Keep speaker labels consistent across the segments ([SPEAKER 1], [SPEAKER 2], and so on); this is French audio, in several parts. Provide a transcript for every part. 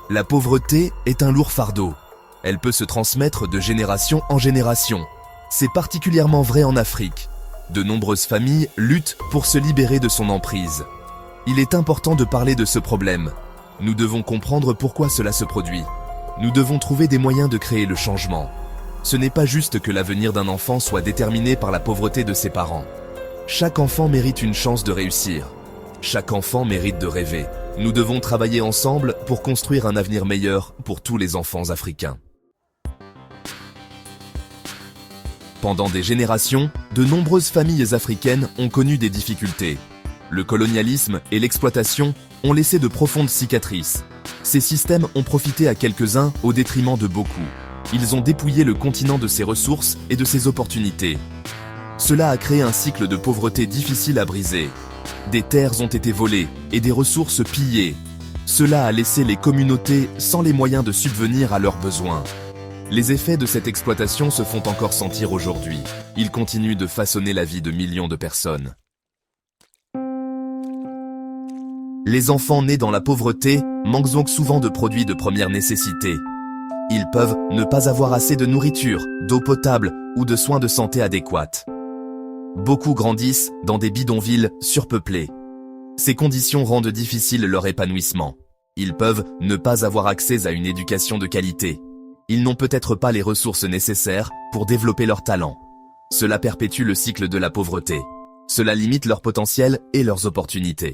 [SPEAKER 1] La pauvreté est un lourd fardeau. Elle peut se transmettre de génération en génération. C'est particulièrement vrai en Afrique. De nombreuses familles luttent pour se libérer de son emprise. Il est important de parler de ce problème. Nous devons comprendre pourquoi cela se produit. Nous devons trouver des moyens de créer le changement. Ce n'est pas juste que l'avenir d'un enfant soit déterminé par la pauvreté de ses parents. Chaque enfant mérite une chance de réussir. Chaque enfant mérite de rêver. Nous devons travailler ensemble pour construire un avenir meilleur pour tous les enfants africains. Pendant des générations, de nombreuses familles africaines ont connu des difficultés. Le colonialisme et l'exploitation ont laissé de profondes cicatrices. Ces systèmes ont profité à quelques-uns au détriment de beaucoup. Ils ont dépouillé le continent de ses ressources et de ses opportunités. Cela a créé un cycle de pauvreté difficile à briser. Des terres ont été volées et des ressources pillées. Cela a laissé les communautés sans les moyens de subvenir à leurs besoins. Les effets de cette exploitation se font encore sentir aujourd'hui. Ils continuent de façonner la vie de millions de personnes. Les enfants nés dans la pauvreté manquent donc souvent de produits de première nécessité. Ils peuvent ne pas avoir assez de nourriture, d'eau potable ou de soins de santé adéquats. Beaucoup grandissent dans des bidonvilles surpeuplés. Ces conditions rendent difficile leur épanouissement. Ils peuvent ne pas avoir accès à une éducation de qualité. Ils n'ont peut-être pas les ressources nécessaires pour développer leurs talents. Cela perpétue le cycle de la pauvreté. Cela limite leur potentiel et leurs opportunités.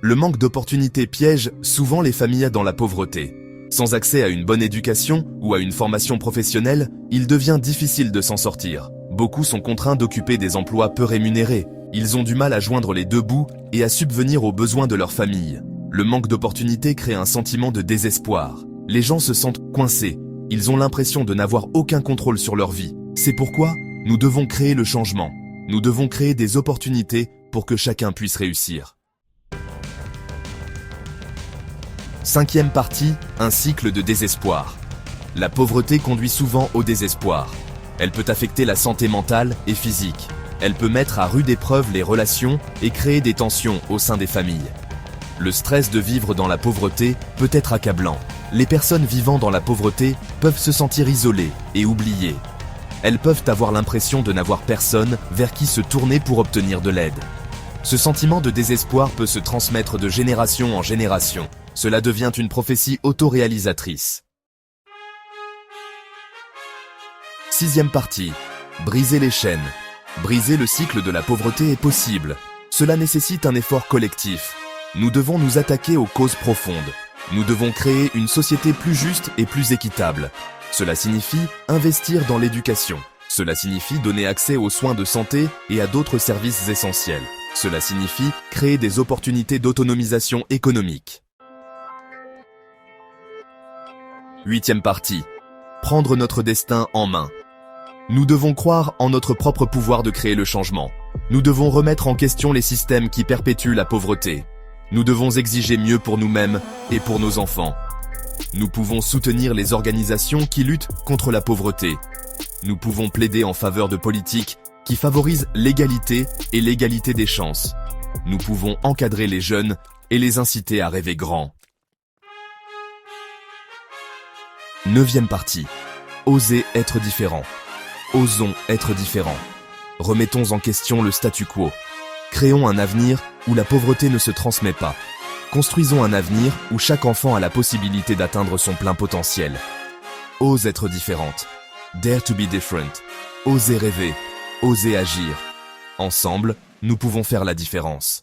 [SPEAKER 1] Le manque d'opportunités piège souvent les familles dans la pauvreté. Sans accès à une bonne éducation ou à une formation professionnelle, il devient difficile de s'en sortir. Beaucoup sont contraints d'occuper des emplois peu rémunérés. Ils ont du mal à joindre les deux bouts et à subvenir aux besoins de leur famille. Le manque d'opportunités crée un sentiment de désespoir. Les gens se sentent coincés. Ils ont l'impression de n'avoir aucun contrôle sur leur vie. C'est pourquoi nous devons créer le changement. Nous devons créer des opportunités pour que chacun puisse réussir. Cinquième partie, un cycle de désespoir. La pauvreté conduit souvent au désespoir. Elle peut affecter la santé mentale et physique. Elle peut mettre à rude épreuve les relations et créer des tensions au sein des familles. Le stress de vivre dans la pauvreté peut être accablant. Les personnes vivant dans la pauvreté peuvent se sentir isolées et oubliées. Elles peuvent avoir l'impression de n'avoir personne vers qui se tourner pour obtenir de l'aide. Ce sentiment de désespoir peut se transmettre de génération en génération. Cela devient une prophétie autoréalisatrice. Sixième partie. Briser les chaînes. Briser le cycle de la pauvreté est possible. Cela nécessite un effort collectif. Nous devons nous attaquer aux causes profondes. Nous devons créer une société plus juste et plus équitable. Cela signifie investir dans l'éducation. Cela signifie donner accès aux soins de santé et à d'autres services essentiels. Cela signifie créer des opportunités d'autonomisation économique. Huitième partie. Prendre notre destin en main. Nous devons croire en notre propre pouvoir de créer le changement. Nous devons remettre en question les systèmes qui perpétuent la pauvreté. Nous devons exiger mieux pour nous-mêmes et pour nos enfants. Nous pouvons soutenir les organisations qui luttent contre la pauvreté. Nous pouvons plaider en faveur de politiques qui favorisent l'égalité et l'égalité des chances. Nous pouvons encadrer les jeunes et les inciter à rêver grand. Neuvième partie. Oser être différent. Osons être différents. Remettons en question le statu quo. Créons un avenir où la pauvreté ne se transmet pas. Construisons un avenir où chaque enfant a la possibilité d'atteindre son plein potentiel. Ose être différente. Dare to be different. Osez rêver. Osez agir. Ensemble, nous pouvons faire la différence.